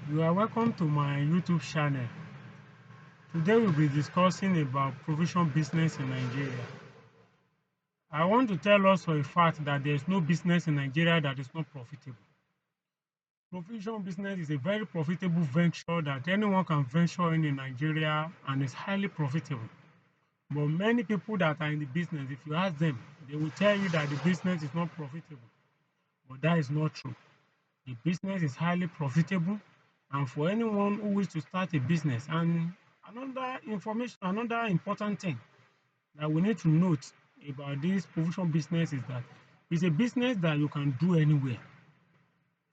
You are welcome to my YouTube channel. Today we'll be discussing about provision business in Nigeria. I want to tell us for a fact that there is no business in Nigeria that is not profitable. Provision business is a very profitable venture that anyone can venture in Nigeria and is highly profitable. But many people that are in the business, if you ask them, they will tell you that the business is not profitable. But that is not true. The business is highly profitable, and for anyone who wishes to start a business. And another important thing that we need to note about this provision business is that it's a business that you can do anywhere.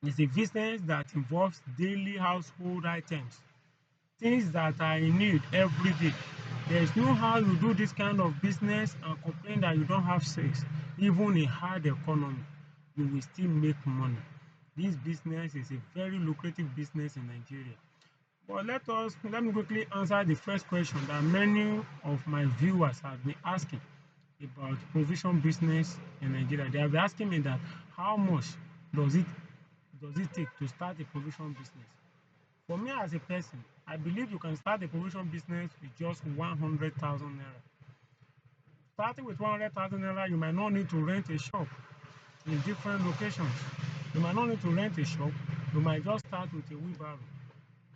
It's a business that involves daily household items, things that are in need every day. There is no how you do this kind of business and complain that you don't have sales. Even in hard economy, you will still make money. This business is a very lucrative business in Nigeria. But let me quickly answer the first question that many of my viewers have been asking about provision business in Nigeria. They have been asking me that how much does it does it take to start a provision business? For me as a person, I believe you can start a provision business with just 100,000 naira. Starting with 100,000 naira, you might not need to rent a shop in different locations. You might not need to rent a shop. You might just start with a wheelbarrow.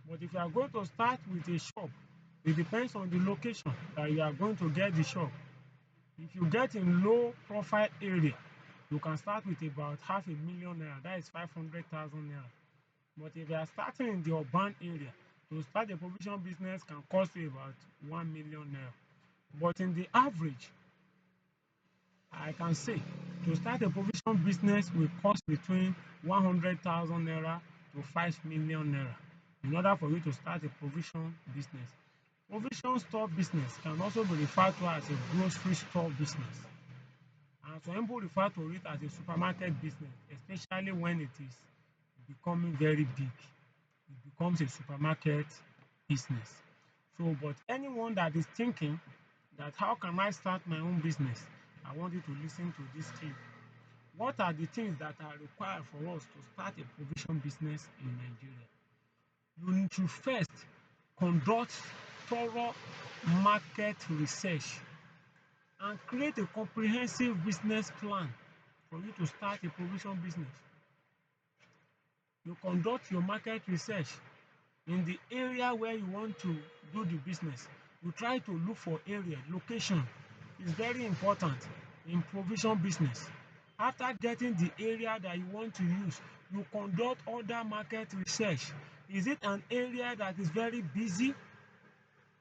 But if you are going to start with a shop, it depends on the location that you are going to get the shop. If you get in low profile area, you can start with about half a million naira, that is 500,000 naira. But if you are starting in the urban area, to start a provision business can cost you about 1 million naira. But in the average, I can say to start a provision business will cost between 100,000 naira to 5 million naira in order for you to start a provision business. Provision store business can also be referred to as a grocery store business. And some people refer to it as a supermarket business, especially when it is becoming very big. It becomes a supermarket business. So, but anyone that is thinking that how can I start my own business, I want you to listen to this clip. What are the things that are required for us to start a provision business in Nigeria? You need to first conduct thorough market research and create a comprehensive business plan for you to start a provision business. You conduct your market research in the area where you want to do the business. You try to look for area, location is very important in provision business. After getting the area that you want to use, you conduct other market research. Is it an area that is very busy,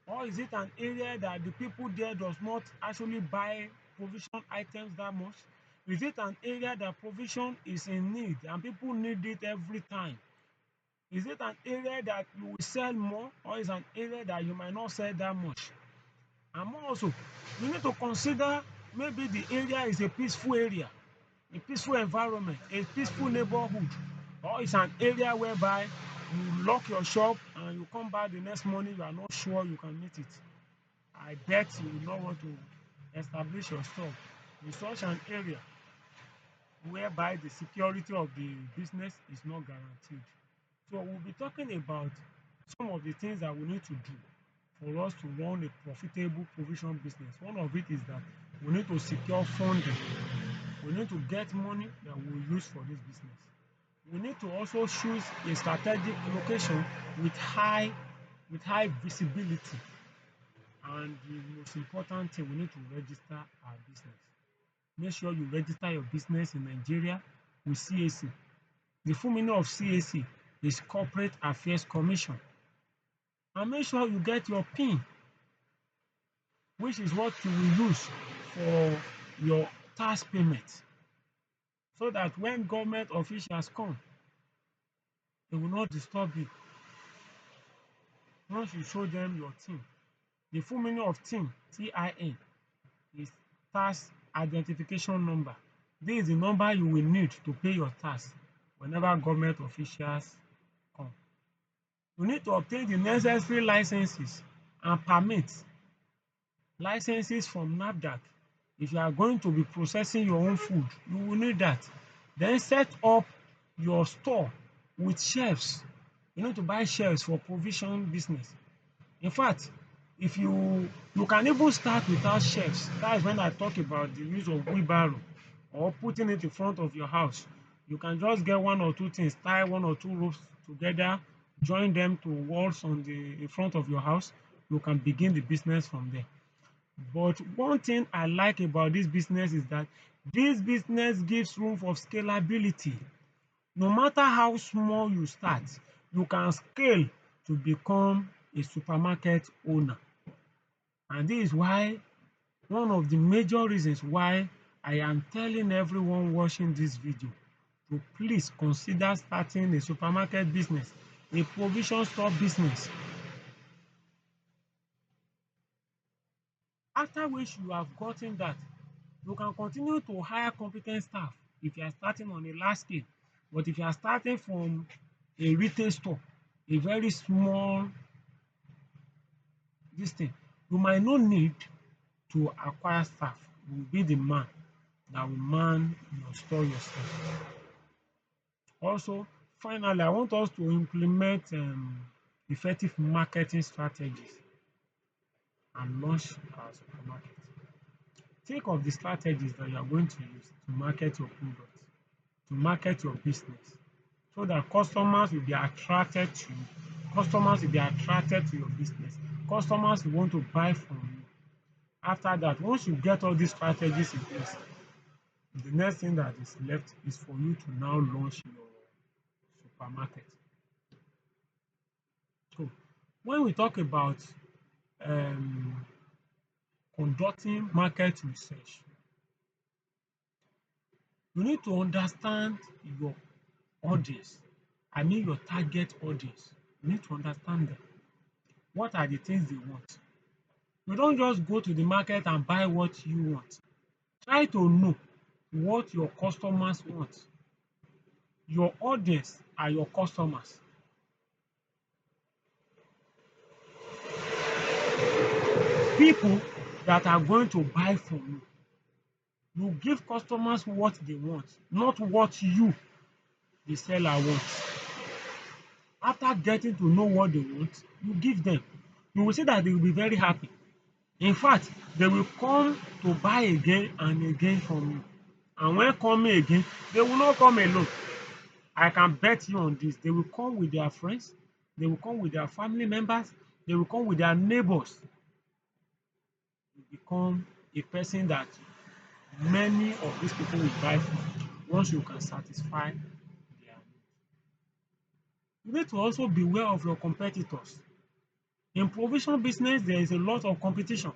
or is it an area that the people there does not actually buy provision items that much? Is it an area that provision is in need and people need it every time? Is it an area that you will sell more, or is an area that you might not sell that much? And more also, you need to consider maybe the area is a peaceful area, a peaceful environment, a peaceful neighborhood, or it's an area whereby you lock your shop and you come back the next morning, you are not sure you can meet it. I bet you will not want to establish your store in such an area whereby the security of the business is not guaranteed. So we'll be talking about some of the things that we need to do for us to run a profitable provision business. One of it is that we need to secure funding. We need to get money that we'll use for this business. We need to also choose a strategic location with high visibility. And the most important thing, we need to register our business. Make sure you register your business in Nigeria with CAC. The full meaning of CAC is Corporate Affairs Commission. And make sure you get your PIN, which is what you will use for your tax payment, so that when government officials come, they will not disturb you. Once you show them your TIN, the full meaning of TIN, TIN, is tax identification number. This is the number you will need to pay your tax whenever government officials come. You need to obtain the necessary licenses and permits. Licenses from NAFDAC. If you are going to be processing your own food, you will need that. Then set up your store with shelves. You need to buy shelves for provision business. In fact, if you can even start without shelves. That is when I talk about the use of wheelbarrow or putting it in front of your house. You can just get one or two things, tie one or two ropes together, join them to walls on the in front of your house. You can begin the business from there. But one thing I like about this business is that this business gives room for scalability. No matter how small you start, you can scale to become a supermarket owner. And this is why one of the major reasons why I am telling everyone watching this video to please consider starting a supermarket business, a provision store business. After which you have gotten that, you can continue to hire competent staff if you are starting on a large scale. But if you are starting from a retail store, a very small this thing, you might not need to acquire staff. You will be the man that will man your store yourself. Also, finally, I want us to implement effective marketing strategies and launch our supermarket. Think of the strategies that you are going to use to market your product, to market your business, so that customers will be attracted to you. Customers will be attracted to your business. Customers will want to buy from you. After that, once you get all these strategies in place, the next thing that is left is for you to now launch your supermarket. So when we talk about um, conducting market research, you need to understand your audience. I mean your target audience. You need to understand them. What are the things they want? You don't just go to the market and buy what you want. Try to know what your customers want. Your audience are your customers. People that are going to buy from you. You give customers what they want, not what you, the seller, wants. After getting to know what they want, you give them. You will see that they will be very happy. In fact, they will come to buy again and again from you. And when coming again, they will not come alone. I can bet you on this. They will come with their friends, they will come with their family members, they will come with their neighbors. You become a person that many of these people will buy from once you can satisfy their needs. You need to also be aware of your competitors. In provision business, there is a lot of competition.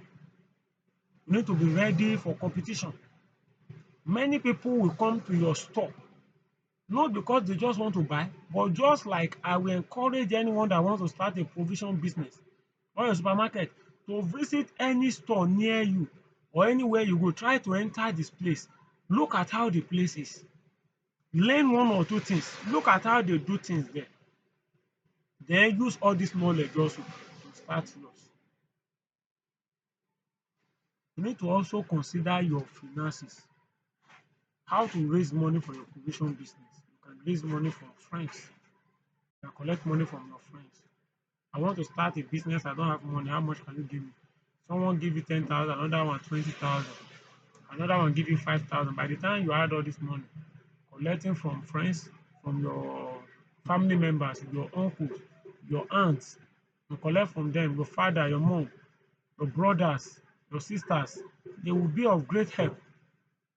You need to be ready for competition. Many people will come to your store not because they just want to buy, but just like I will encourage anyone that wants to start a provision business or a supermarket to visit any store near you or anywhere you go, try to enter this place. Look at how the place is. Learn one or two things. Look at how they do things there. Then use all this knowledge also to start yours. You need to also consider your finances. How to raise money for your provision business. You can raise money from friends. You can collect money from your friends. I want to start a business, I don't have money. How much can you give me? Someone give you 10,000, another one 20,000, another one give you 5,000. By the time you add all this money, collecting from friends, from your family members, your uncles, your aunts, you collect from them, your father, your mom, your brothers, your sisters, they will be of great help.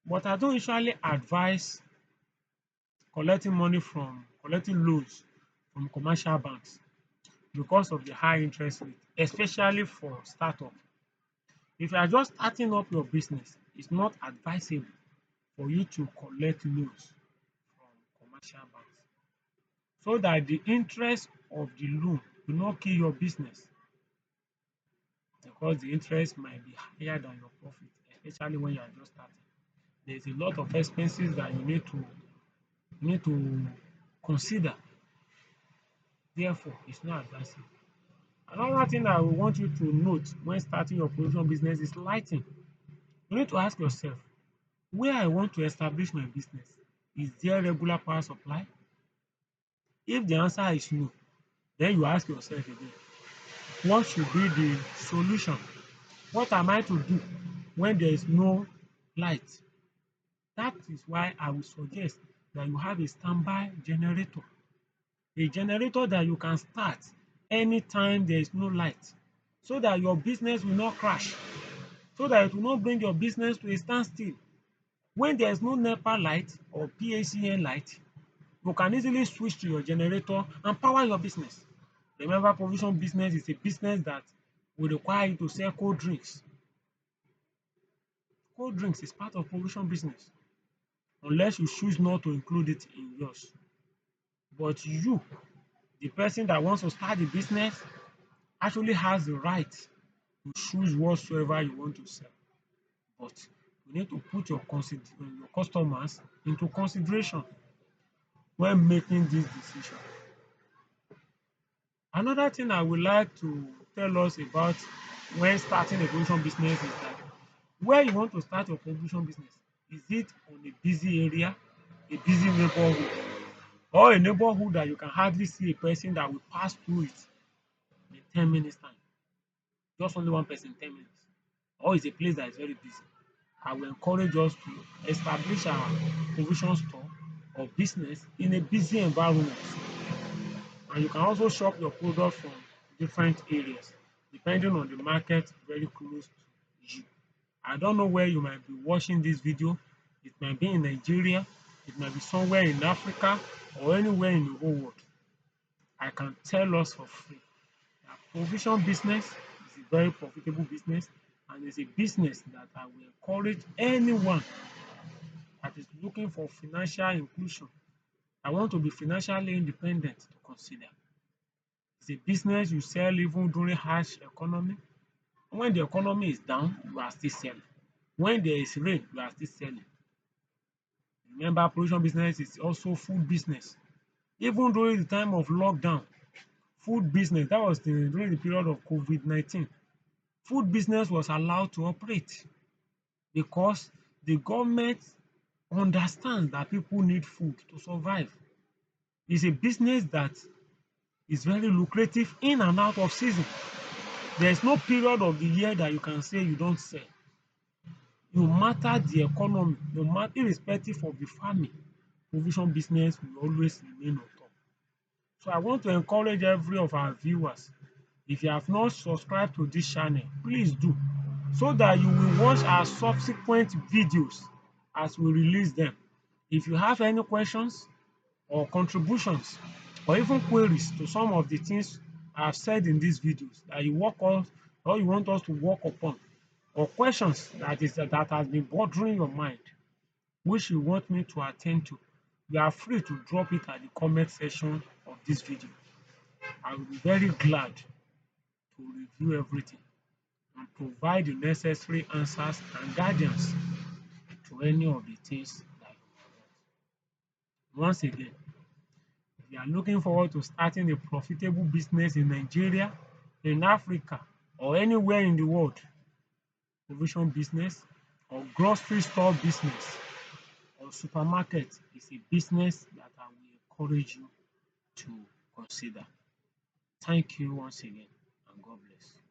But I don't usually advise collecting loans from commercial banks because of the high interest rate, especially for startup. If you are just starting up your business, it's not advisable for you to collect loans from commercial banks so that the interest of the loan will not kill your business because the interest might be higher than your profit, especially when you are just starting. There's a lot of expenses that you need to consider. Therefore, it's not advisable. Another thing I will want you to note when starting your provision business is lighting. You need to ask yourself, where I want to establish my business, is there regular power supply? If the answer is no, Then you ask yourself again, what should be the solution? What am I to do when there is no light? That is why I will suggest that you have a standby generator. A generator that you can start anytime there is no light, so that your business will not crash, so that it will not bring your business to a standstill. When there is no NEPA light or PACN light, you can easily switch to your generator and power your business. Remember, provision business is a business that will require you to sell cold drinks. Cold drinks is part of provision business, unless you choose not to include it in yours. But you, the person that wants to start the business, actually has the right to choose whatsoever you want to sell. But you need to put your customers into consideration when making this decision. Another thing I would like to tell us about when starting a provision business is that where you want to start your provision business, is it on a busy area, a busy neighborhood, or a neighborhood that you can hardly see a person that will pass through it in 10 minutes time? Just only one person, 10 minutes. Or is a place that is very busy? I will encourage us to establish our provision store or business in a busy environment. And you can also shop your product from different areas depending on the market very close to you. I don't know where you might be watching this video. It might be in Nigeria, it might be somewhere in Africa, or anywhere in the whole world. I can tell us for free that provision business is a very profitable business, and it's a business that I will encourage anyone that is looking for financial inclusion, that want to be financially independent, to consider. It's a business you sell even during harsh economy. When the economy is down, you are still selling. When there is rain, you are still selling. Remember, provision business is also food business. Even during the time of lockdown, food business, that was during the period of COVID-19, food business was allowed to operate because the government understands that people need food to survive. It's a business that is very lucrative in and out of season. There is no period of the year that you can say you don't sell. No matter the economy, no matter irrespective of the farming, provision business will always remain on top. So I want to encourage every of our viewers, if you have not subscribed to this channel, please do, so that you will watch our subsequent videos as we release them. If you have any questions or contributions or even queries to some of the things I have said in these videos that you work on or you want us to work upon, or questions that has been bothering your mind, which you want me to attend to, you are free to drop it at the comment section of this video. I will be very glad to review everything and provide the necessary answers and guidance to any of the things that you want. Once again, if you are looking forward to starting a profitable business in Nigeria, in Africa, or anywhere in the world, provision business or grocery store business or supermarket is a business that I will encourage you to consider. Thank you once again, and God bless.